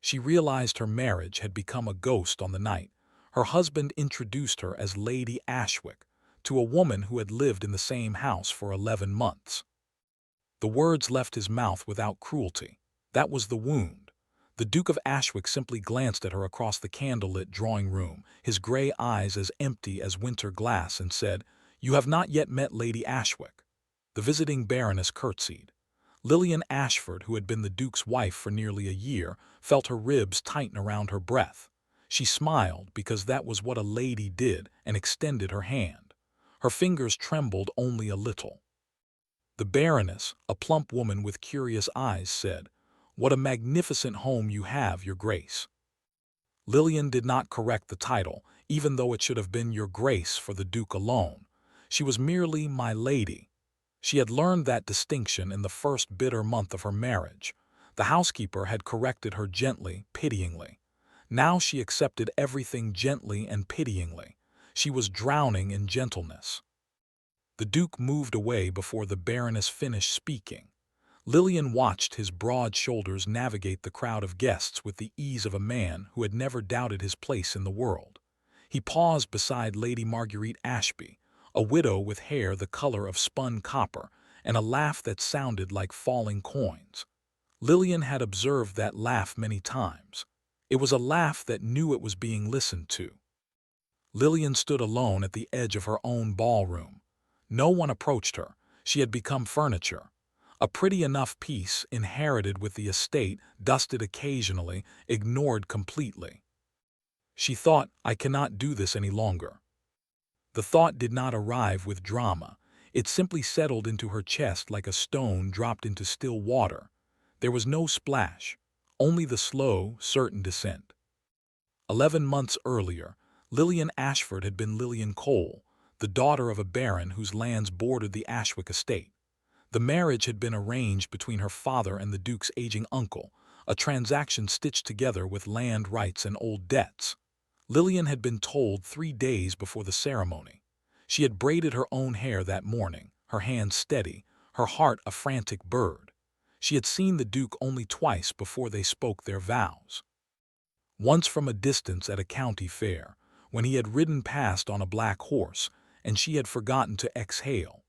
She realized her marriage had become a ghost on the night. Her husband introduced her as Lady Ashwick to a woman who had lived in the same house for 11 months. The words left his mouth without cruelty. That was the wound. The Duke of Ashwick simply glanced at her across the candlelit drawing room, his gray eyes as empty as winter glass, and said, "You have not yet met Lady Ashwick." The visiting Baroness curtsied. Lillian Ashford, who had been the Duke's wife for nearly a year, felt her ribs tighten around her breath. She smiled because that was what a lady did and extended her hand. Her fingers trembled only a little. The Baroness, a plump woman with curious eyes, said, "What a magnificent home you have, Your Grace." Lillian did not correct the title, even though it should have been Your Grace for the Duke alone. She was merely my lady. She had learned that distinction in the first bitter month of her marriage. The housekeeper had corrected her gently, pityingly. Now she accepted everything gently and pityingly. She was drowning in gentleness. The Duke moved away before the Baroness finished speaking. Lillian watched his broad shoulders navigate the crowd of guests with the ease of a man who had never doubted his place in the world. He paused beside Lady Marguerite Ashby, a widow with hair the color of spun copper and a laugh that sounded like falling coins. Lillian had observed that laugh many times. It was a laugh that knew it was being listened to. Lillian stood alone at the edge of her own ballroom. No one approached her. She had become furniture. A pretty enough piece, inherited with the estate, dusted occasionally, ignored completely. She thought, "I cannot do this any longer." The thought did not arrive with drama. It simply settled into her chest like a stone dropped into still water. There was no splash, only the slow, certain descent. 11 months earlier, Lillian Ashford had been Lillian Cole, the daughter of a baron whose lands bordered the Ashwick estate. The marriage had been arranged between her father and the Duke's aging uncle, a transaction stitched together with land rights and old debts. Lillian had been told 3 days before the ceremony. She had braided her own hair that morning, her hands steady, her heart a frantic bird. She had seen the Duke only twice before they spoke their vows. Once from a distance at a county fair, when he had ridden past on a black horse, and she had forgotten to exhale.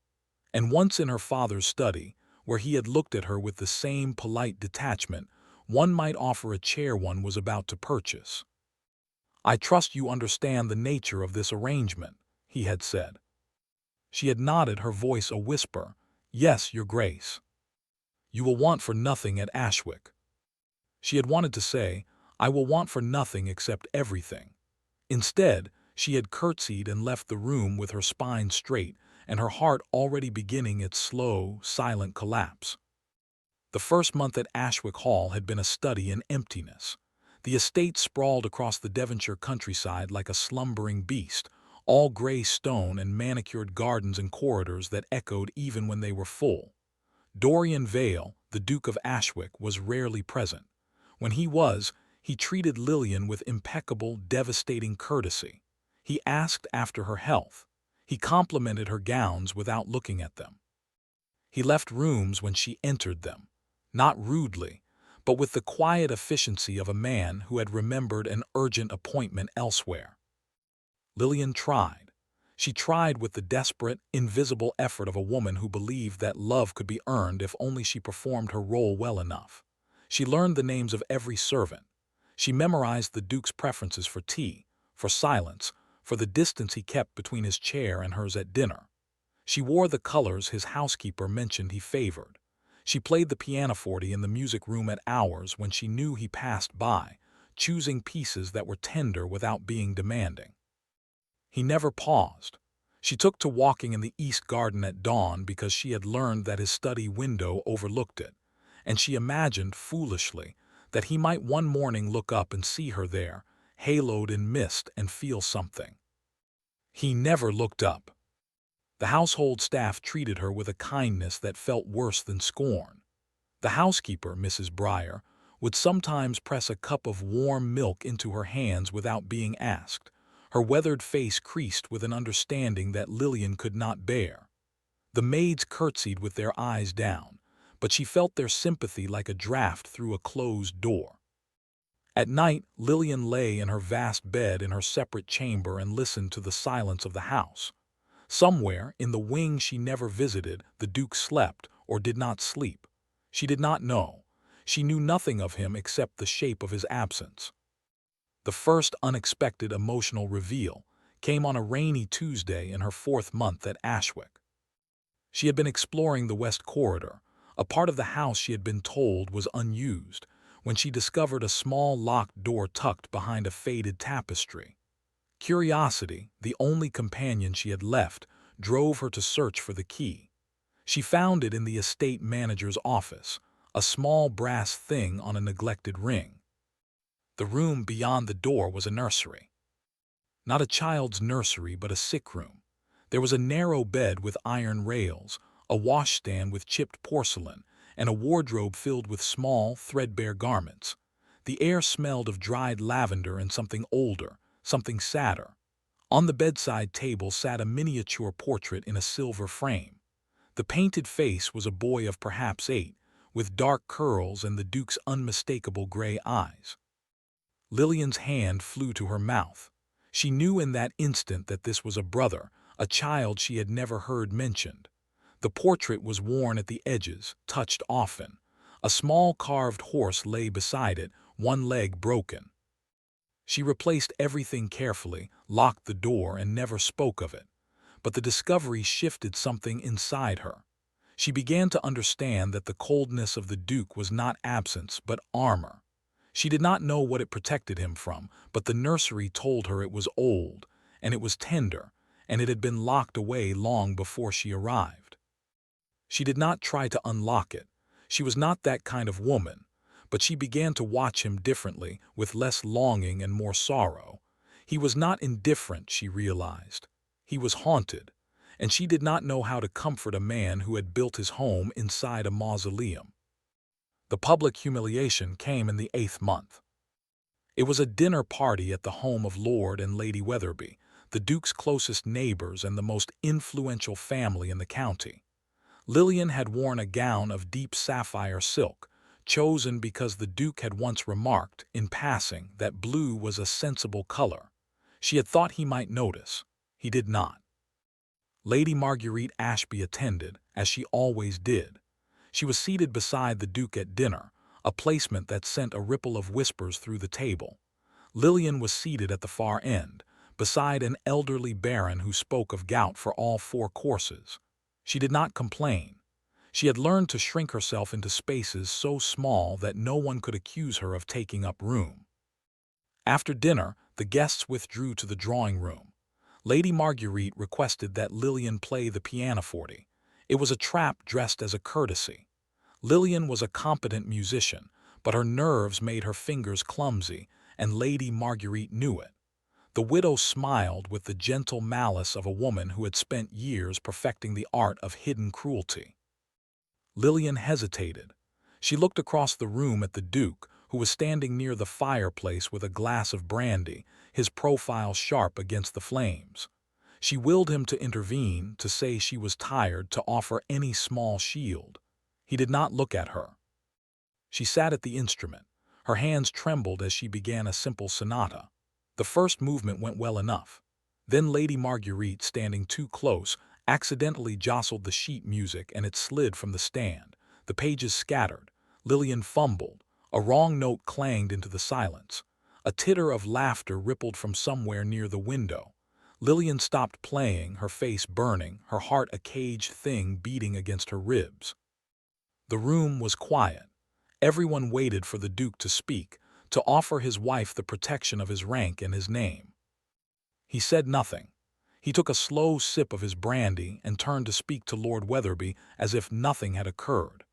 And once in her father's study, where he had looked at her with the same polite detachment one might offer a chair one was about to purchase. "I trust you understand the nature of this arrangement," he had said. She had nodded, her voice a whisper, "Yes, Your Grace." "You will want for nothing at Ashwick." She had wanted to say, "I will want for nothing except everything." Instead, she had curtsied and left the room with her spine straight and her heart already beginning its slow, silent collapse. The first month at Ashwick Hall had been a study in emptiness. The estate sprawled across the Devonshire countryside like a slumbering beast, all gray stone and manicured gardens and corridors that echoed even when they were full. Dorian Vale, the Duke of Ashwick, was rarely present. When he was, he treated Lillian with impeccable, devastating courtesy. He asked after her health. He complimented her gowns without looking at them. He left rooms when she entered them, not rudely, but with the quiet efficiency of a man who had remembered an urgent appointment elsewhere. Lillian tried. She tried with the desperate, invisible effort of a woman who believed that love could be earned if only she performed her role well enough. She learned the names of every servant. She memorized the Duke's preferences for tea, for silence, for the distance he kept between his chair and hers at dinner. She wore the colors his housekeeper mentioned he favored. She played the pianoforte in the music room at hours when she knew he passed by, choosing pieces that were tender without being demanding. He never paused. She took to walking in the East Garden at dawn because she had learned that his study window overlooked it, and she imagined, foolishly, that he might one morning look up and see her there, haloed in mist, and feel something. He never looked up. The household staff treated her with a kindness that felt worse than scorn. The housekeeper, Mrs. Briar, would sometimes press a cup of warm milk into her hands without being asked, her weathered face creased with an understanding that Lillian could not bear. The maids curtsied with their eyes down, but she felt their sympathy like a draft through a closed door. At night, Lillian lay in her vast bed in her separate chamber and listened to the silence of the house. Somewhere, in the wing she never visited, the Duke slept or did not sleep. She did not know. She knew nothing of him except the shape of his absence. The first unexpected emotional reveal came on a rainy Tuesday in her 4th month at Ashwick. She had been exploring the West Corridor, a part of the house she had been told was unused, when she discovered a small locked door tucked behind a faded tapestry. Curiosity, the only companion she had left, drove her to search for the key. She found it in the estate manager's office, a small brass thing on a neglected ring. The room beyond the door was a nursery. Not a child's nursery, but a sick room. There was a narrow bed with iron rails, a washstand with chipped porcelain, and a wardrobe filled with small, threadbare garments. The air smelled of dried lavender and something older, something sadder. On the bedside table sat a miniature portrait in a silver frame. The painted face was a boy of perhaps 8, with dark curls and the Duke's unmistakable gray eyes. Lillian's hand flew to her mouth. She knew in that instant that this was a brother, a child she had never heard mentioned. The portrait was worn at the edges, touched often. A small carved horse lay beside it, one leg broken. She replaced everything carefully, locked the door, and never spoke of it. But the discovery shifted something inside her. She began to understand that the coldness of the Duke was not absence, but armor. She did not know what it protected him from, but the nursery told her it was old, and it was tender, and it had been locked away long before she arrived. She did not try to unlock it. She was not that kind of woman, but she began to watch him differently, with less longing and more sorrow. He was not indifferent, she realized. He was haunted, and she did not know how to comfort a man who had built his home inside a mausoleum. The public humiliation came in the 8th month. It was a dinner party at the home of Lord and Lady Weatherby, the Duke's closest neighbors and the most influential family in the county. Lillian had worn a gown of deep sapphire silk, chosen because the Duke had once remarked, in passing, that blue was a sensible color. She had thought he might notice. He did not. Lady Marguerite Ashby attended, as she always did. She was seated beside the Duke at dinner, a placement that sent a ripple of whispers through the table. Lillian was seated at the far end, beside an elderly baron who spoke of gout for all 4 courses. She did not complain. She had learned to shrink herself into spaces so small that no one could accuse her of taking up room. After dinner, the guests withdrew to the drawing room. Lady Marguerite requested that Lillian play the pianoforte. It was a trap dressed as a courtesy. Lillian was a competent musician, but her nerves made her fingers clumsy, and Lady Marguerite knew it. The widow smiled with the gentle malice of a woman who had spent years perfecting the art of hidden cruelty. Lillian hesitated. She looked across the room at the Duke, who was standing near the fireplace with a glass of brandy, his profile sharp against the flames. She willed him to intervene, to say she was tired, to offer any small shield. He did not look at her. She sat at the instrument. Her hands trembled as she began a simple sonata. The first movement went well enough. Then Lady Marguerite, standing too close, accidentally jostled the sheet music and it slid from the stand. The pages scattered. Lillian fumbled. A wrong note clanged into the silence. A titter of laughter rippled from somewhere near the window. Lillian stopped playing, her face burning, her heart a caged thing beating against her ribs. The room was quiet. Everyone waited for the Duke to speak, to offer his wife the protection of his rank and his name. He said nothing. He took a slow sip of his brandy and turned to speak to Lord Weatherby as if nothing had occurred.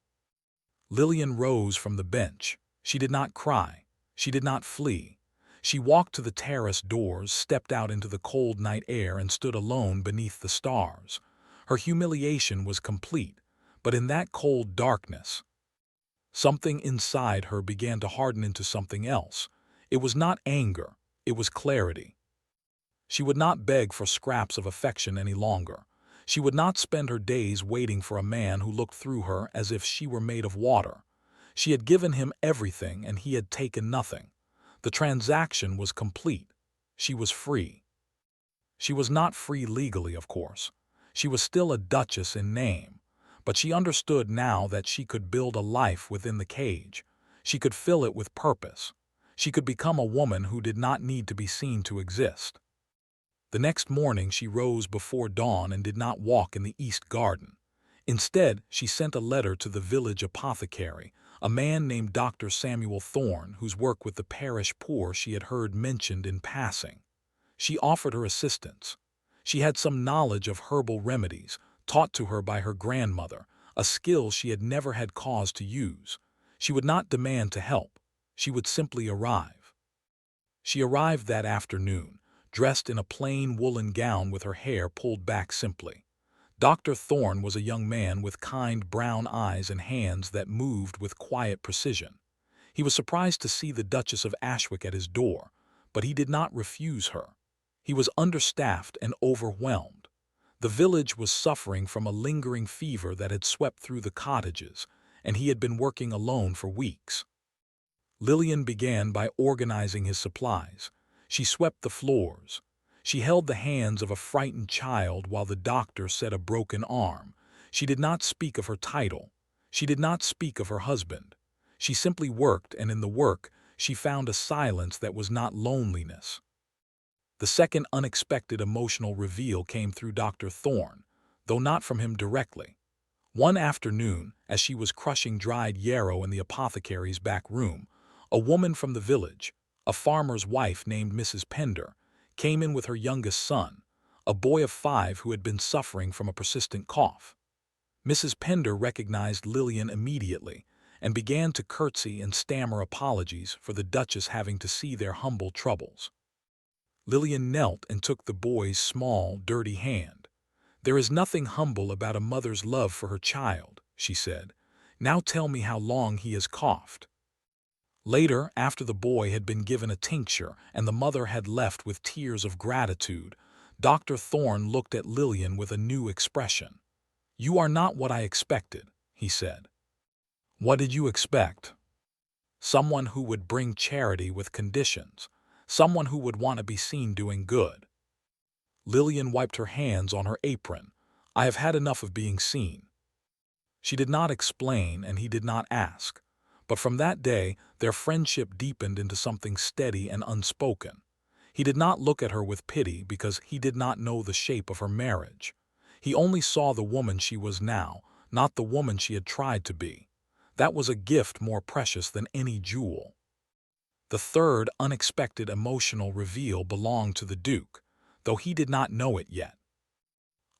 Lillian rose from the bench. She did not cry. She did not flee. She walked to the terrace doors, stepped out into the cold night air, and stood alone beneath the stars. Her humiliation was complete, but in that cold darkness, something inside her began to harden into something else. It was not anger, it was clarity. She would not beg for scraps of affection any longer. She would not spend her days waiting for a man who looked through her as if she were made of water. She had given him everything and he had taken nothing. The transaction was complete. She was free. She was not free legally, of course. She was still a duchess in name, but she understood now that she could build a life within the cage. She could fill it with purpose. She could become a woman who did not need to be seen to exist. The next morning she rose before dawn and did not walk in the East Garden. Instead, she sent a letter to the village apothecary, a man named Dr. Samuel Thorne, whose work with the parish poor she had heard mentioned in passing. She offered her assistance. She had some knowledge of herbal remedies, taught to her by her grandmother, a skill she had never had cause to use. She would not demand to help. She would simply arrive. She arrived that afternoon, dressed in a plain woolen gown with her hair pulled back simply. Dr. Thorne was a young man with kind brown eyes and hands that moved with quiet precision. He was surprised to see the Duchess of Ashwick at his door, but he did not refuse her. He was understaffed and overwhelmed. The village was suffering from a lingering fever that had swept through the cottages, and he had been working alone for weeks. Lillian began by organizing his supplies. She swept the floors. She held the hands of a frightened child while the doctor set a broken arm. She did not speak of her title. She did not speak of her husband. She simply worked, and in the work, she found a silence that was not loneliness. The second unexpected emotional reveal came through Dr. Thorne, though not from him directly. One afternoon, as she was crushing dried yarrow in the apothecary's back room, a woman from the village, a farmer's wife named Mrs. Pender, came in with her youngest son, a boy of 5 who had been suffering from a persistent cough. Mrs. Pender recognized Lillian immediately and began to curtsy and stammer apologies for the Duchess having to see their humble troubles. Lillian knelt and took the boy's small, dirty hand. "There is nothing humble about a mother's love for her child," she said. "Now tell me how long he has coughed." Later, after the boy had been given a tincture and the mother had left with tears of gratitude, Dr. Thorne looked at Lillian with a new expression. "You are not what I expected," he said. "What did you expect?" "Someone who would bring charity with conditions. Someone who would want to be seen doing good." Lillian wiped her hands on her apron. "I have had enough of being seen." She did not explain, and he did not ask. But from that day, their friendship deepened into something steady and unspoken. He did not look at her with pity because he did not know the shape of her marriage. He only saw the woman she was now, not the woman she had tried to be. That was a gift more precious than any jewel. The third unexpected emotional reveal belonged to the Duke, though he did not know it yet.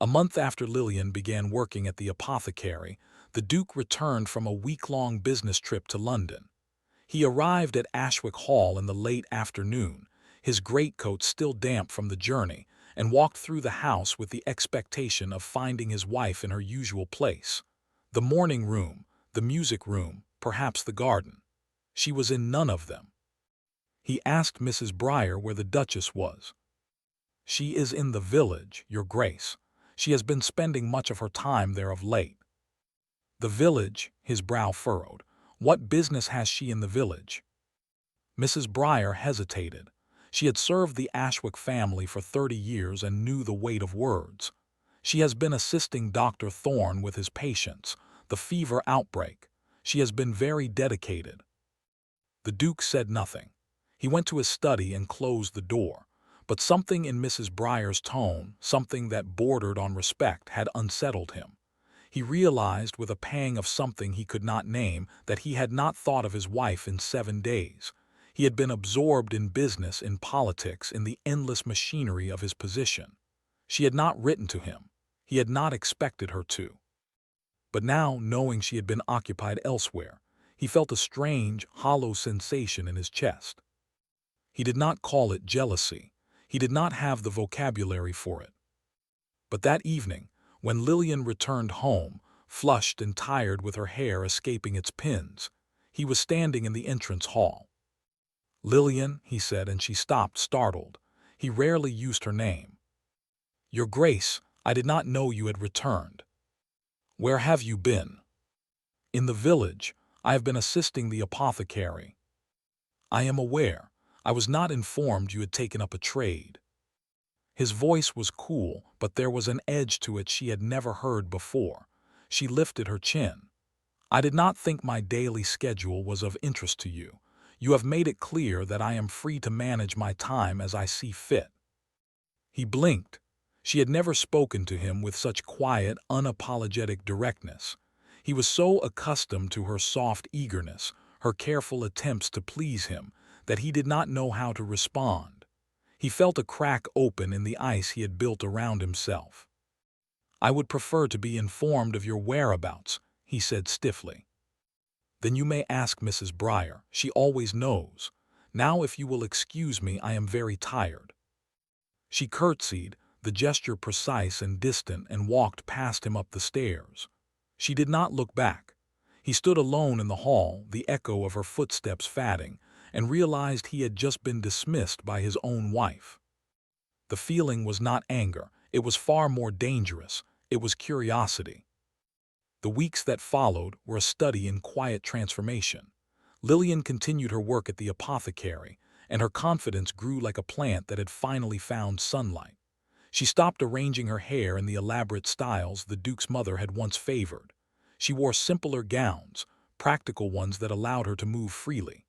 A month after Lillian began working at the apothecary, the Duke returned from a week-long business trip to London. He arrived at Ashwick Hall in the late afternoon, his greatcoat still damp from the journey, and walked through the house with the expectation of finding his wife in her usual place. The morning room, the music room, perhaps the garden. She was in none of them. He asked Mrs. Briar where the Duchess was. "She is in the village, Your Grace. She has been spending much of her time there of late." "The village?" His brow furrowed. "What business has she in the village?" Mrs. Briar hesitated. She had served the Ashwick family for 30 years and knew the weight of words. "She has been assisting Dr. Thorne with his patients, the fever outbreak. She has been very dedicated." The Duke said nothing. He went to his study and closed the door. But something in Mrs. Briar's tone, something that bordered on respect, had unsettled him. He realized with a pang of something he could not name that he had not thought of his wife in 7 days. He had been absorbed in business, in politics, in the endless machinery of his position. She had not written to him. He had not expected her to. But now, knowing she had been occupied elsewhere, he felt a strange, hollow sensation in his chest. He did not call it jealousy. He did not have the vocabulary for it. But that evening, when Lillian returned home, flushed and tired with her hair escaping its pins, he was standing in the entrance hall. "Lillian," he said, and she stopped, startled. He rarely used her name. "Your Grace, I did not know you had returned." "Where have you been?" "In the village. I have been assisting the apothecary." "I am aware. I was not informed you had taken up a trade." His voice was cool, but there was an edge to it she had never heard before. She lifted her chin. "I did not think my daily schedule was of interest to you. You have made it clear that I am free to manage my time as I see fit." He blinked. She had never spoken to him with such quiet, unapologetic directness. He was so accustomed to her soft eagerness, her careful attempts to please him, that he did not know how to respond. He felt a crack open in the ice he had built around himself. "I would prefer to be informed of your whereabouts," he said stiffly. "Then you may ask Mrs. Briar. She always knows. Now, if you will excuse me, I am very tired." She curtsied, the gesture precise and distant, and walked past him up the stairs. She did not look back. He stood alone in the hall, the echo of her footsteps fading, and realized he had just been dismissed by his own wife. The feeling was not anger. It was far more dangerous. It was curiosity. The weeks that followed were a study in quiet transformation. Lillian continued her work at the apothecary, and her confidence grew like a plant that had finally found sunlight. She stopped arranging her hair in the elaborate styles the Duke's mother had once favored. She wore simpler gowns, practical ones that allowed her to move freely.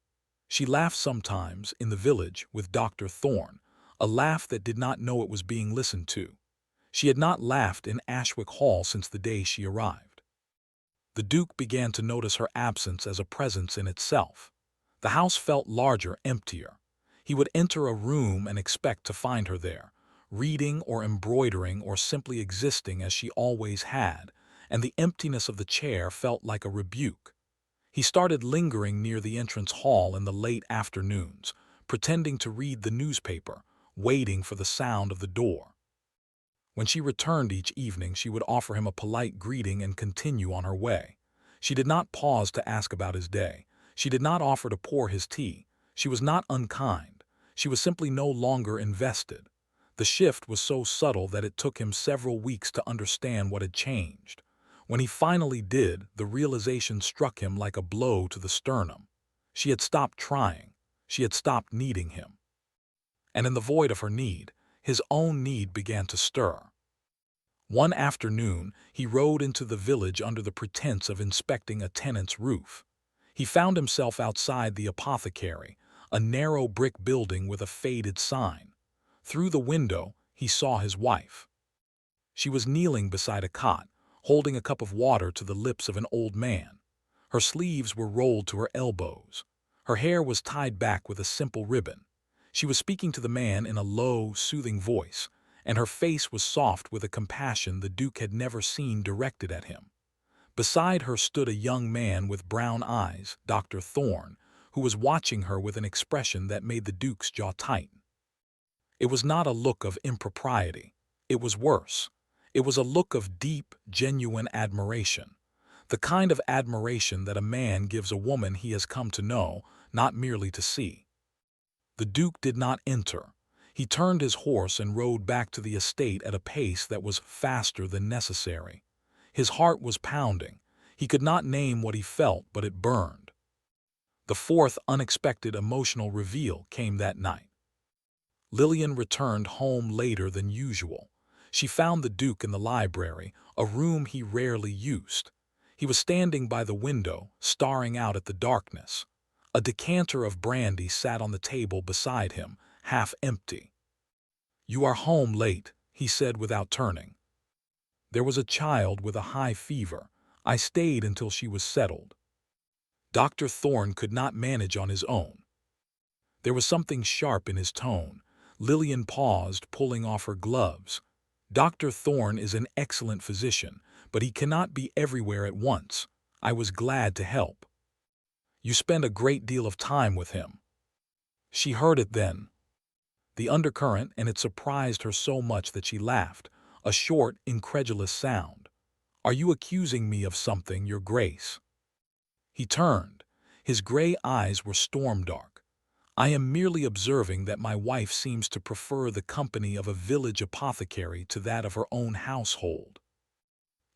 She laughed sometimes, in the village, with Dr. Thorne, a laugh that did not know it was being listened to. She had not laughed in Ashwick Hall since the day she arrived. The Duke began to notice her absence as a presence in itself. The house felt larger, emptier. He would enter a room and expect to find her there, reading or embroidering or simply existing as she always had, and the emptiness of the chair felt like a rebuke. He started lingering near the entrance hall in the late afternoons, pretending to read the newspaper, waiting for the sound of the door. When she returned each evening, she would offer him a polite greeting and continue on her way. She did not pause to ask about his day. She did not offer to pour his tea. She was not unkind. She was simply no longer invested. The shift was so subtle that it took him several weeks to understand what had changed. When he finally did, the realization struck him like a blow to the sternum. She had stopped trying. She had stopped needing him. And in the void of her need, his own need began to stir. One afternoon, he rode into the village under the pretense of inspecting a tenant's roof. He found himself outside the apothecary, a narrow brick building with a faded sign. Through the window, he saw his wife. She was kneeling beside a cot, holding a cup of water to the lips of an old man. Her sleeves were rolled to her elbows. Her hair was tied back with a simple ribbon. She was speaking to the man in a low, soothing voice, and her face was soft with a compassion the Duke had never seen directed at him. Beside her stood a young man with brown eyes, Dr. Thorne, who was watching her with an expression that made the Duke's jaw tighten. It was not a look of impropriety. It was worse. It was a look of deep, genuine admiration. The kind of admiration that a man gives a woman he has come to know, not merely to see. The Duke did not enter. He turned his horse and rode back to the estate at a pace that was faster than necessary. His heart was pounding. He could not name what he felt, but it burned. The fourth unexpected emotional reveal came that night. Lillian returned home later than usual. She found the Duke in the library, a room he rarely used. He was standing by the window, staring out at the darkness. A decanter of brandy sat on the table beside him, half empty. "You are home late," he said without turning. "There was a child with a high fever. I stayed until she was settled." Dr. Thorne could not manage on his own. There was something sharp in his tone. Lillian paused, pulling off her gloves. "Dr. Thorne is an excellent physician, but he cannot be everywhere at once. I was glad to help." "You spend a great deal of time with him." She heard it then. The undercurrent, and it surprised her so much that she laughed, a short, incredulous sound. "Are you accusing me of something, Your Grace?" He turned. His gray eyes were storm-dark. "I am merely observing that my wife seems to prefer the company of a village apothecary to that of her own household."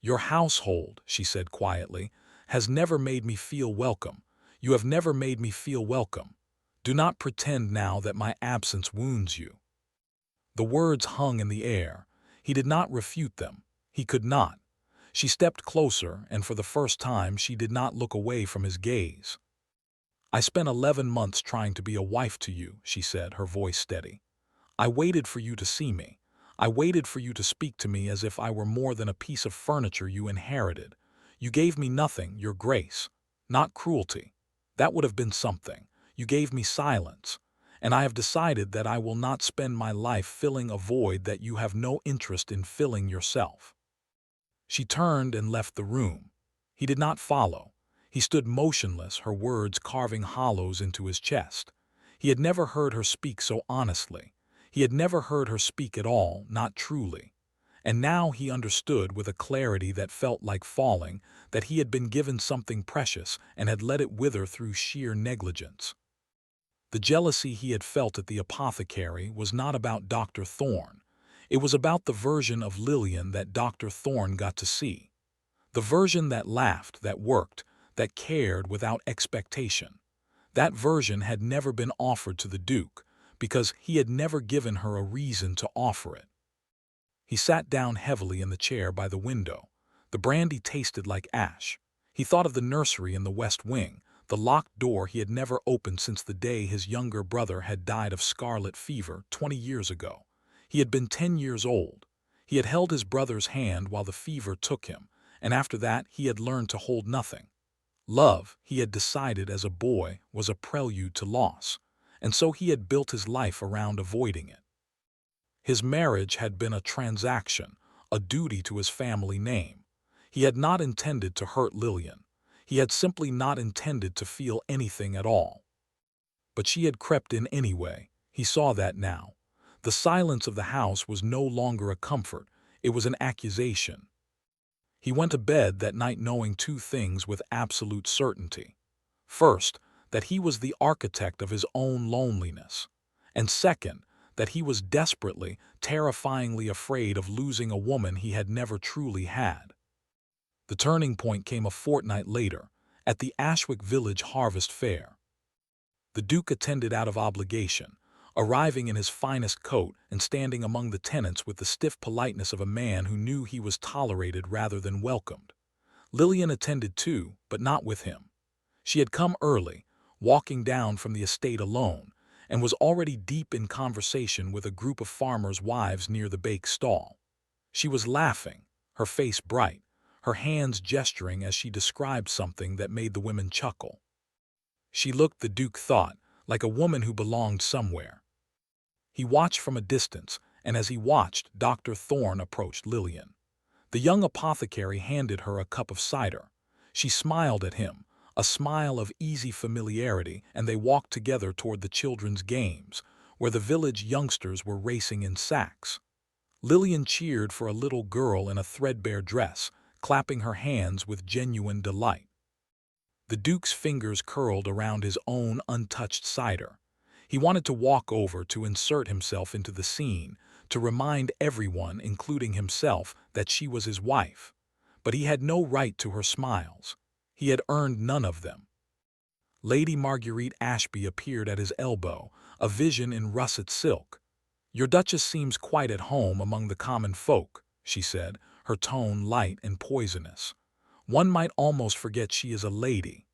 "Your household," she said quietly, "has never made me feel welcome. You have never made me feel welcome. Do not pretend now that my absence wounds you." The words hung in the air. He did not refute them. He could not. She stepped closer, and for the first time she did not look away from his gaze. "I spent 11 months trying to be a wife to you," she said, her voice steady. "I waited for you to see me. I waited for you to speak to me as if I were more than a piece of furniture you inherited. You gave me nothing, your grace. Not cruelty. That would have been something. You gave me silence. And I have decided that I will not spend my life filling a void that you have no interest in filling yourself." She turned and left the room. He did not follow. He stood motionless, her words carving hollows into his chest. He had never heard her speak so honestly. He had never heard her speak at all, not truly. And now he understood with a clarity that felt like falling that he had been given something precious and had let it wither through sheer negligence. The jealousy he had felt at the apothecary was not about Dr. Thorne. It was about the version of Lillian that Dr. Thorne got to see. The version that laughed, that worked, that cared without expectation. That version had never been offered to the Duke, because he had never given her a reason to offer it. He sat down heavily in the chair by the window. The brandy tasted like ash. He thought of the nursery in the West Wing, the locked door he had never opened since the day his younger brother had died of scarlet fever 20 years ago. He had been 10 years old. He had held his brother's hand while the fever took him, and after that he had learned to hold nothing. Love, he had decided as a boy, was a prelude to loss, and so he had built his life around avoiding it. His marriage had been a transaction, a duty to his family name. He had not intended to hurt Lillian. He had simply not intended to feel anything at all. But she had crept in anyway. He saw that now. The silence of the house was no longer a comfort. It was an accusation. He went to bed that night knowing two things with absolute certainty. First, that he was the architect of his own loneliness. And second, that he was desperately, terrifyingly afraid of losing a woman he had never truly had. The turning point came a fortnight later, at the Ashwick Village Harvest Fair. The Duke attended out of obligation, arriving in his finest coat and standing among the tenants with the stiff politeness of a man who knew he was tolerated rather than welcomed. Lillian attended too, but not with him. She had come early, walking down from the estate alone, and was already deep in conversation with a group of farmers' wives near the bake stall. She was laughing, her face bright, her hands gesturing as she described something that made the women chuckle. She looked, the Duke thought, like a woman who belonged somewhere. He watched from a distance, and as he watched, Dr. Thorne approached Lillian. The young apothecary handed her a cup of cider. She smiled at him, a smile of easy familiarity, and they walked together toward the children's games, where the village youngsters were racing in sacks. Lillian cheered for a little girl in a threadbare dress, clapping her hands with genuine delight. The Duke's fingers curled around his own untouched cider. He wanted to walk over to insert himself into the scene, to remind everyone, including himself, that she was his wife. But he had no right to her smiles. He had earned none of them. Lady Marguerite Ashby appeared at his elbow, a vision in russet silk. "Your Duchess seems quite at home among the common folk," she said, her tone light and poisonous. "One might almost forget she is a lady."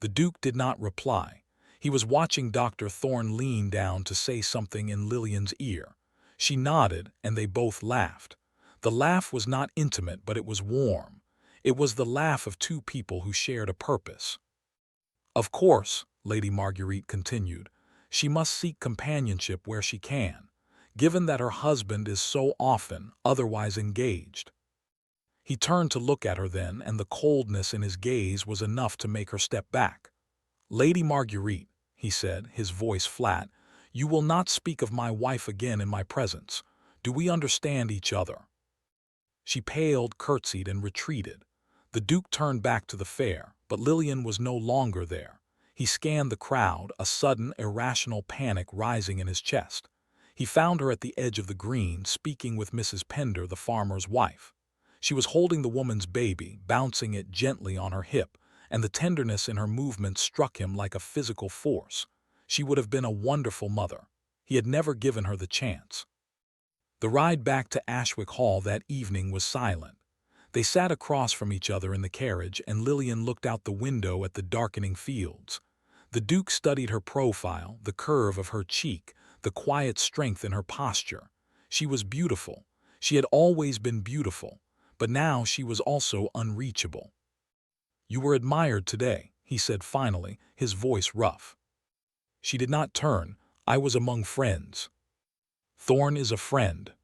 The Duke did not reply. He was watching Dr. Thorne lean down to say something in Lillian's ear. She nodded, and they both laughed. The laugh was not intimate, but it was warm. It was the laugh of two people who shared a purpose. "Of course," Lady Marguerite continued, "she must seek companionship where she can, given that her husband is so often otherwise engaged." He turned to look at her then, and the coldness in his gaze was enough to make her step back. "Lady Marguerite," he said, his voice flat, "you will not speak of my wife again in my presence. Do we understand each other?" She paled, curtsied, and retreated. The Duke turned back to the fair, but Lillian was no longer there. He scanned the crowd, a sudden, irrational panic rising in his chest. He found her at the edge of the green, speaking with Mrs. Pender, the farmer's wife. She was holding the woman's baby, bouncing it gently on her hip, and the tenderness in her movements struck him like a physical force. She would have been a wonderful mother. He had never given her the chance. The ride back to Ashwick Hall that evening was silent. They sat across from each other in the carriage, and Lillian looked out the window at the darkening fields. The Duke studied her profile, the curve of her cheek, the quiet strength in her posture. She was beautiful. She had always been beautiful, but now she was also unreachable. "You were admired today," he said finally, his voice rough. She did not turn. "I was among friends." "Thorn is a friend."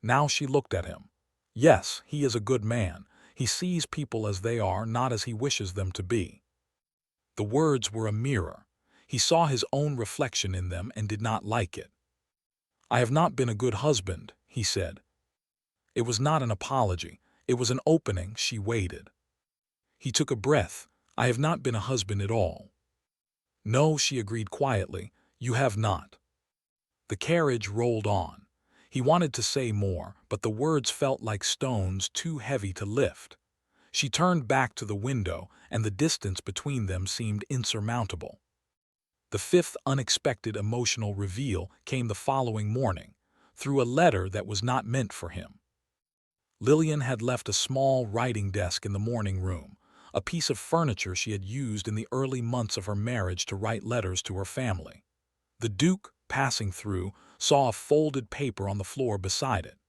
Now she looked at him. "Yes, he is a good man. He sees people as they are, not as he wishes them to be." The words were a mirror. He saw his own reflection in them and did not like it. "I have not been a good husband," he said. It was not an apology. It was an opening. She waited. He took a breath. "I have not been a husband at all." "No," she agreed quietly, "you have not." The carriage rolled on. He wanted to say more, but the words felt like stones too heavy to lift. She turned back to the window, and the distance between them seemed insurmountable. The fifth unexpected emotional reveal came the following morning, through a letter that was not meant for him. Lillian had left a small writing desk in the morning room, a piece of furniture she had used in the early months of her marriage to write letters to her family. The Duke, passing through, saw a folded paper on the floor beside it.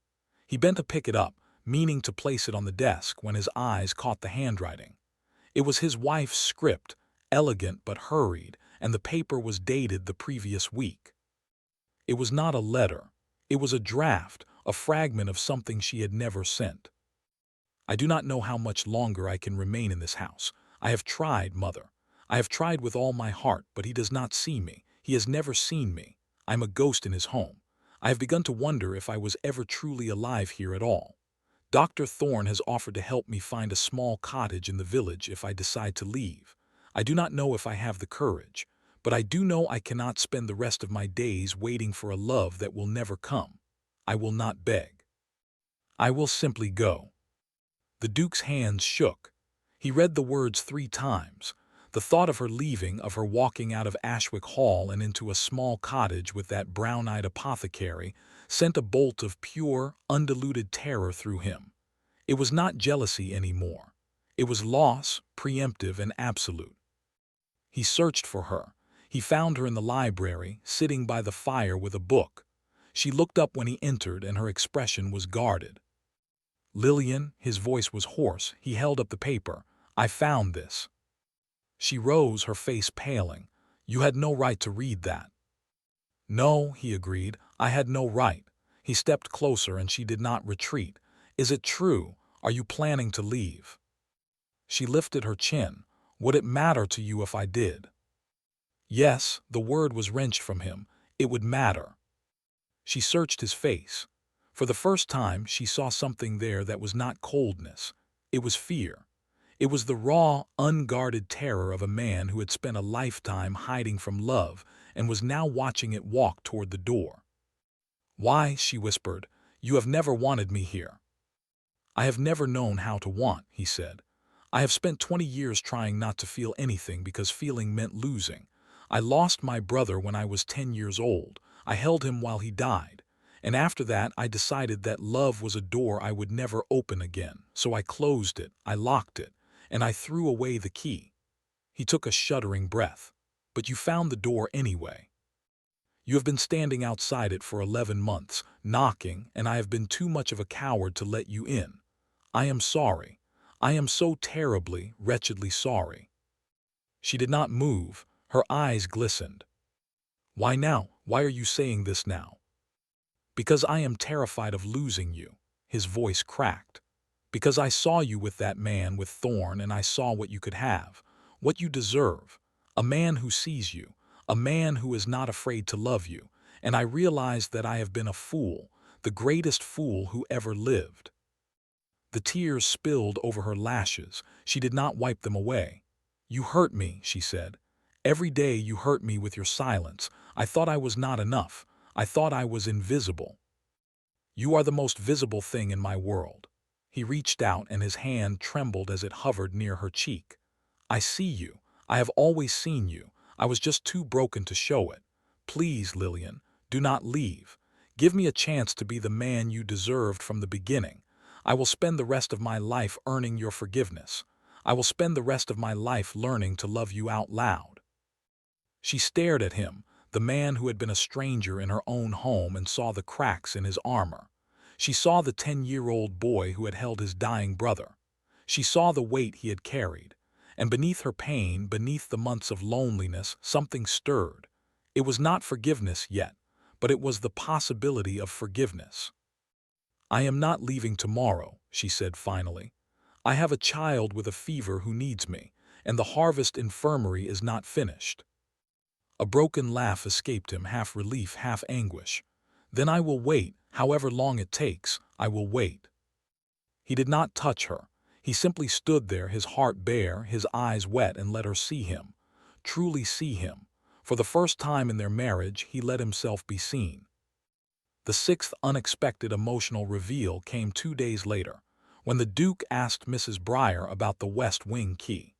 He bent to pick it up, meaning to place it on the desk, when his eyes caught the handwriting. It was his wife's script, elegant but hurried, and the paper was dated the previous week. It was not a letter. It was a draft, a fragment of something she had never sent. "I do not know how much longer I can remain in this house. I have tried, Mother. I have tried with all my heart, but he does not see me. He has never seen me. I am a ghost in his home. I have begun to wonder if I was ever truly alive here at all. Dr. Thorne has offered to help me find a small cottage in the village if I decide to leave. I do not know if I have the courage, but I do know I cannot spend the rest of my days waiting for a love that will never come. I will not beg. I will simply go." The Duke's hands shook. He read the words 3 times. The thought of her leaving, of her walking out of Ashwick Hall and into a small cottage with that brown-eyed apothecary, sent a bolt of pure, undiluted terror through him. It was not jealousy anymore. It was loss, preemptive and absolute. He searched for her. He found her in the library, sitting by the fire with a book. She looked up when he entered, and her expression was guarded. "Lillian," his voice was hoarse. He held up the paper. "I found this." She rose, her face paling. "You had no right to read that." "No," he agreed, "I had no right." He stepped closer, and she did not retreat. "Is it true? Are you planning to leave?" She lifted her chin. "Would it matter to you if I did?" Yes, the word was wrenched from him. It would matter. She searched his face. For the first time, she saw something there that was not coldness. It was fear. It was the raw, unguarded terror of a man who had spent a lifetime hiding from love and was now watching it walk toward the door. "Why," she whispered, "you have never wanted me here." "I have never known how to want," he said. "I have spent 20 years trying not to feel anything because feeling meant losing. I lost my brother when I was 10 years old. I held him while he died. And after that, I decided that love was a door I would never open again. So I closed it, I locked it, and I threw away the key." He took a shuddering breath. "But you found the door anyway. You have been standing outside it for 11 months, knocking, and I have been too much of a coward to let you in. I am sorry. I am so terribly, wretchedly sorry." She did not move. Her eyes glistened. "Why now? Why are you saying this now?" "Because I am terrified of losing you." His voice cracked. "Because I saw you with that man, with Thorne, and I saw what you could have, what you deserve. A man who sees you, a man who is not afraid to love you, and I realized that I have been a fool, the greatest fool who ever lived." The tears spilled over her lashes. She did not wipe them away. "You hurt me," she said. "Every day you hurt me with your silence. I thought I was not enough. I thought I was invisible. You are the most visible thing in my world." He reached out, and his hand trembled as it hovered near her cheek. "I see you. I have always seen you. I was just too broken to show it. Please, Lillian, do not leave. Give me a chance to be the man you deserved from the beginning. I will spend the rest of my life earning your forgiveness. I will spend the rest of my life learning to love you out loud." She stared at him, the man who had been a stranger in her own home, and saw the cracks in his armor. She saw the 10-year-old boy who had held his dying brother. She saw the weight he had carried. And beneath her pain, beneath the months of loneliness, something stirred. It was not forgiveness yet, but it was the possibility of forgiveness. "I am not leaving tomorrow," she said finally. "I have a child with a fever who needs me, and the Harvest Infirmary is not finished." A broken laugh escaped him, half relief, half anguish. "Then I will wait, however long it takes, I will wait." He did not touch her. He simply stood there, his heart bare, his eyes wet, and let her see him. Truly see him. For the first time in their marriage, he let himself be seen. The sixth unexpected emotional reveal came 2 days later, when the Duke asked Mrs. Briar about the West Wing key.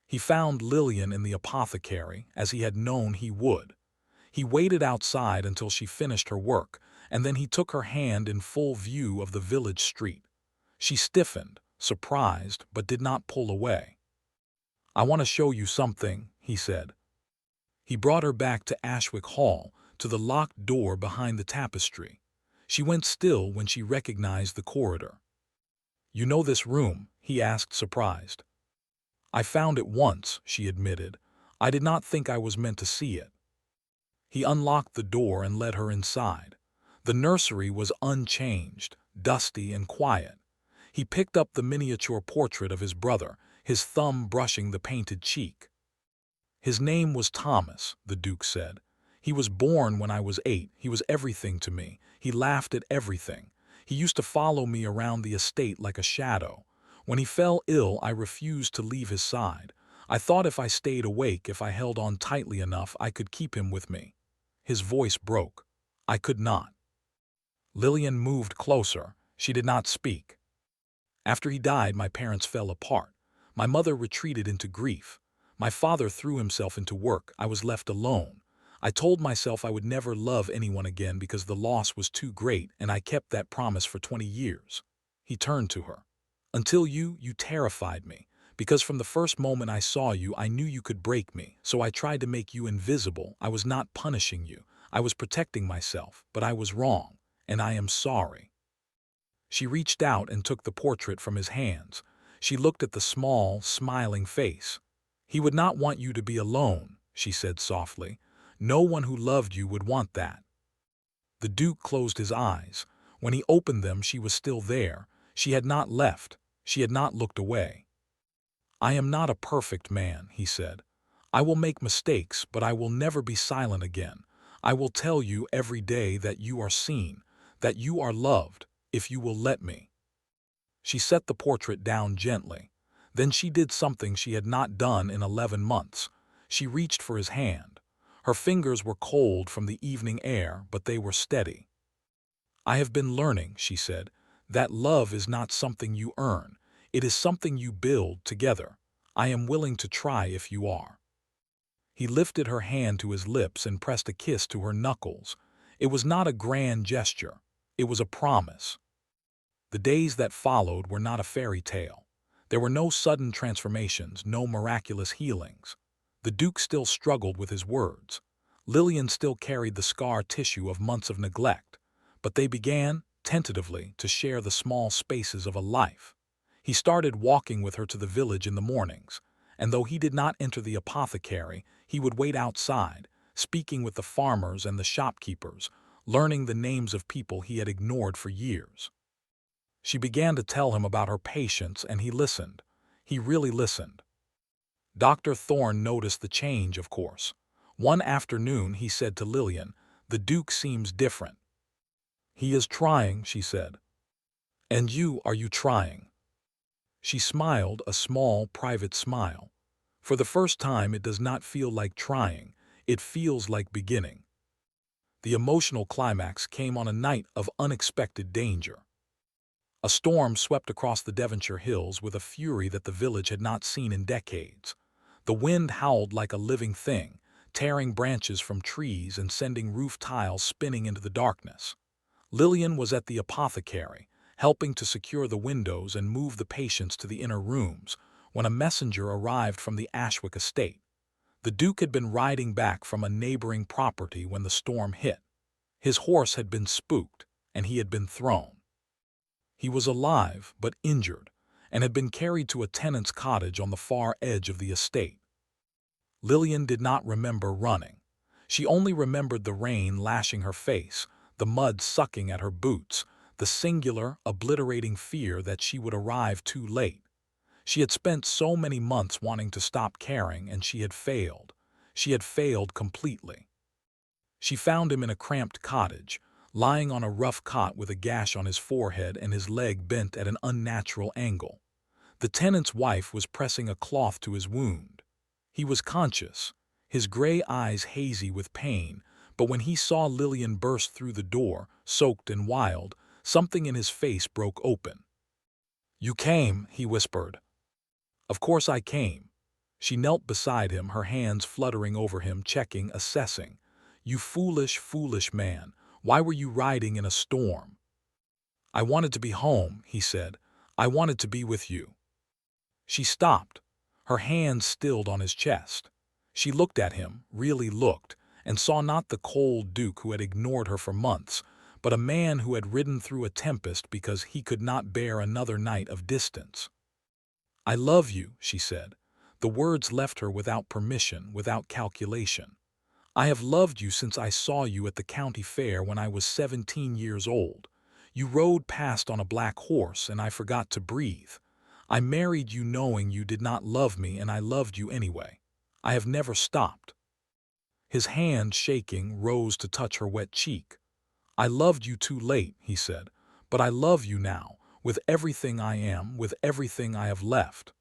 He found Lillian in the apothecary, as he had known he would. He waited outside until she finished her work, and then he took her hand in full view of the village street. She stiffened, surprised, but did not pull away. "I want to show you something," he said. He brought her back to Ashwick Hall, to the locked door behind the tapestry. She went still when she recognized the corridor. "You know this room?" he asked, surprised. "I found it once," she admitted. "I did not think I was meant to see it." He unlocked the door and led her inside. The nursery was unchanged, dusty and quiet. He picked up the miniature portrait of his brother, his thumb brushing the painted cheek. "His name was Thomas," the Duke said. "He was born when I was 8. He was everything to me. He laughed at everything. He used to follow me around the estate like a shadow. When he fell ill, I refused to leave his side. I thought if I stayed awake, if I held on tightly enough, I could keep him with me." His voice broke. "I could not." Lillian moved closer. She did not speak. "After he died, my parents fell apart. My mother retreated into grief. My father threw himself into work. I was left alone. I told myself I would never love anyone again because the loss was too great, and I kept that promise for 20 years. He turned to her. "Until you terrified me. Because from the first moment I saw you, I knew you could break me, so I tried to make you invisible. I was not punishing you. I was protecting myself, but I was wrong, and I am sorry." She reached out and took the portrait from his hands. She looked at the small, smiling face. "He would not want you to be alone," she said softly. "No one who loved you would want that." The Duke closed his eyes. When he opened them, she was still there. She had not left. She had not looked away. "I am not a perfect man," he said. "I will make mistakes, but I will never be silent again. I will tell you every day that you are seen, that you are loved, if you will let me." She set the portrait down gently. Then she did something she had not done in 11 months. She reached for his hand. Her fingers were cold from the evening air, but they were steady. "I have been learning," she said, "that love is not something you earn. It is something you build together. I am willing to try if you are." He lifted her hand to his lips and pressed a kiss to her knuckles. It was not a grand gesture. It was a promise. The days that followed were not a fairy tale. There were no sudden transformations, no miraculous healings. The Duke still struggled with his words. Lillian still carried the scar tissue of months of neglect. But they began, tentatively, to share the small spaces of a life. He started walking with her to the village in the mornings, and though he did not enter the apothecary, he would wait outside, speaking with the farmers and the shopkeepers, learning the names of people he had ignored for years. She began to tell him about her patients, and he listened. He really listened. Dr. Thorne noticed the change, of course. One afternoon he said to Lillian, "The Duke seems different." "He is trying," she said. "And are you trying?" She smiled, a small, private smile. "For the first time it does not feel like trying, it feels like beginning." The emotional climax came on a night of unexpected danger. A storm swept across the Devonshire hills with a fury that the village had not seen in decades. The The wind howled like a living thing, tearing branches from trees and sending roof tiles spinning into the darkness. Lillian was at the apothecary, helping to secure the windows and move the patients to the inner rooms, when a messenger arrived from the Ashwick estate. The Duke had been riding back from a neighboring property when the storm hit. His horse had been spooked, and he had been thrown. He was alive, but injured, and had been carried to a tenant's cottage on the far edge of the estate. Lillian did not remember running. She only remembered the rain lashing her face, the mud sucking at her boots, the singular, obliterating fear that she would arrive too late. She had spent so many months wanting to stop caring, and she had failed. She had failed completely. She found him in a cramped cottage, lying on a rough cot with a gash on his forehead and his leg bent at an unnatural angle. The tenant's wife was pressing a cloth to his wound. He was conscious, his gray eyes hazy with pain, but when he saw Lillian burst through the door, soaked and wild, something in his face broke open. "You came," he whispered. "Of course I came." She knelt beside him, her hands fluttering over him, checking, assessing. "You foolish, foolish man. Why were you riding in a storm?" "I wanted to be home," he said. "I wanted to be with you." She stopped, her hands stilled on his chest. She looked at him, really looked, and saw not the cold Duke who had ignored her for months, but a man who had ridden through a tempest because he could not bear another night of distance. "I love you," she said. The words left her without permission, without calculation. "I have loved you since I saw you at the county fair when I was 17 years old. You rode past on a black horse, and I forgot to breathe. I married you knowing you did not love me, and I loved you anyway. I have never stopped." His hand, shaking, rose to touch her wet cheek. "I loved you too late," he said, "but I love you now, with everything I am, with everything I have left."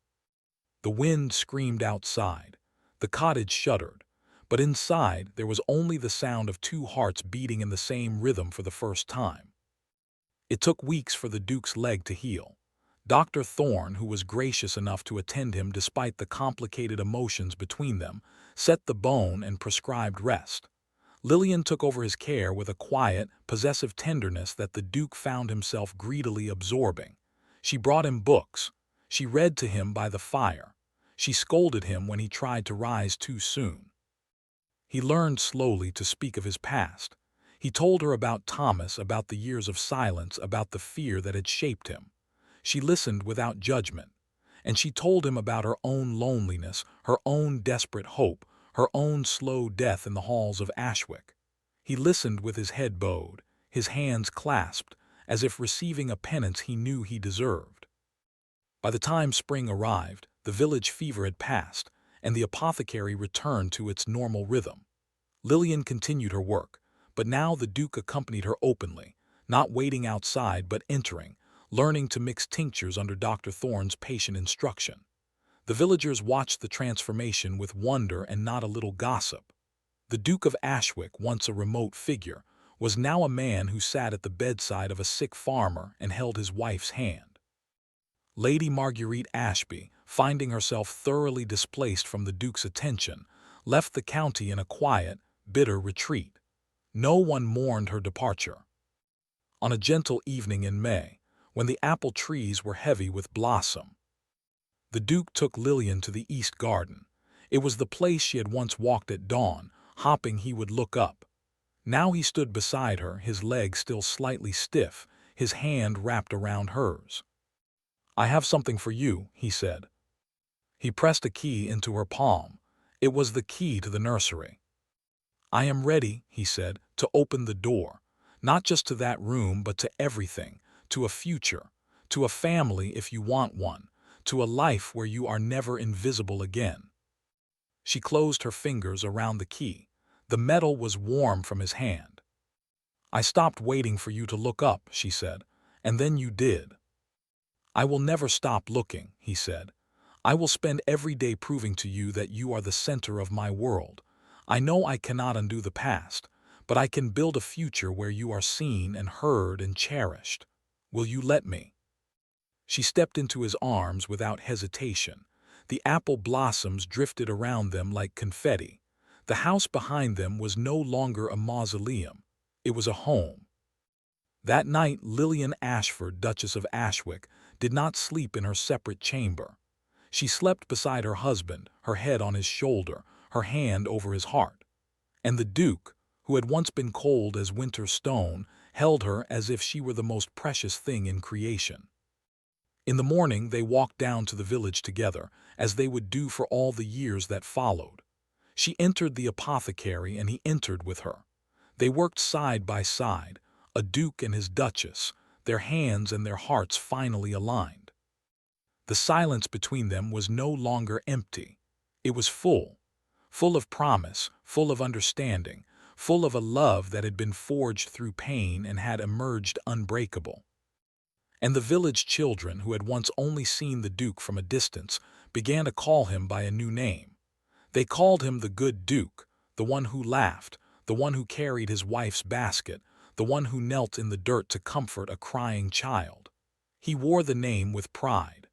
The wind screamed outside. The cottage shuddered. But inside, there was only the sound of two hearts beating in the same rhythm for the first time. It took weeks for the Duke's leg to heal. Dr. Thorne, who was gracious enough to attend him despite the complicated emotions between them, set the bone and prescribed rest. Lillian took over his care with a quiet, possessive tenderness that the Duke found himself greedily absorbing. She brought him books. She read to him by the fire. She scolded him when he tried to rise too soon. He learned slowly to speak of his past. He told her about Thomas, about the years of silence, about the fear that had shaped him. She listened without judgment, and she told him about her own loneliness, her own desperate hope, her own slow death in the halls of Ashwick. He listened with his head bowed, his hands clasped, as if receiving a penance he knew he deserved. By the time spring arrived, the village fever had passed, and the apothecary returned to its normal rhythm. Lillian continued her work, but now the Duke accompanied her openly, not waiting outside but entering, learning to mix tinctures under Dr. Thorne's patient instruction. The villagers watched the transformation with wonder and not a little gossip. The Duke of Ashwick, once a remote figure, was now a man who sat at the bedside of a sick farmer and held his wife's hand. Lady Marguerite Ashby, finding herself thoroughly displaced from the Duke's attention, left the county in a quiet, bitter retreat. No one mourned her departure. On a gentle evening in May, when the apple trees were heavy with blossom, the Duke took Lillian to the East Garden. It was the place she had once walked at dawn, hopping he would look up. Now he stood beside her, his leg still slightly stiff, his hand wrapped around hers. "I have something for you," he said. He pressed a key into her palm. It was the key to the nursery. "I am ready," he said, "to open the door, not just to that room, but to everything, to a future, to a family if you want one, to a life where you are never invisible again." She closed her fingers around the key. The metal was warm from his hand. "I stopped waiting for you to look up," she said, "and then you did." "I will never stop looking," he said. "I will spend every day proving to you that you are the center of my world. I know I cannot undo the past, but I can build a future where you are seen and heard and cherished. Will you let me?" She stepped into his arms without hesitation. The apple blossoms drifted around them like confetti. The house behind them was no longer a mausoleum. It was a home. That night, Lillian Ashford, Duchess of Ashwick, did not sleep in her separate chamber. She slept beside her husband, her head on his shoulder, her hand over his heart. And the Duke, who had once been cold as winter stone, held her as if she were the most precious thing in creation. In the morning they walked down to the village together, as they would do for all the years that followed. She entered the apothecary and he entered with her. They worked side by side, a duke and his duchess, their hands and their hearts finally aligned. The silence between them was no longer empty. It was full of promise, full of understanding, full of a love that had been forged through pain and had emerged unbreakable. And the village children, who had once only seen the Duke from a distance, began to call him by a new name. They called him the Good Duke, the one who laughed, the one who carried his wife's basket, the one who knelt in the dirt to comfort a crying child. He wore the name with pride.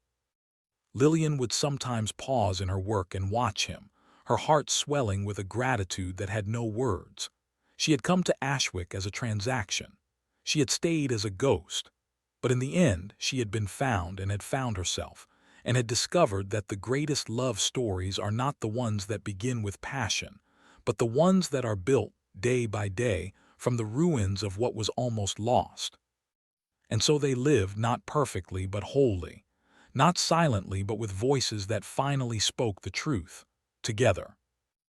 Lillian would sometimes pause in her work and watch him, her heart swelling with a gratitude that had no words. She had come to Ashwick as a transaction. She had stayed as a ghost. But in the end, she had been found and had found herself, and had discovered that the greatest love stories are not the ones that begin with passion, but the ones that are built, day by day, from the ruins of what was almost lost. And so they lived not perfectly but wholly, not silently but with voices that finally spoke the truth, together.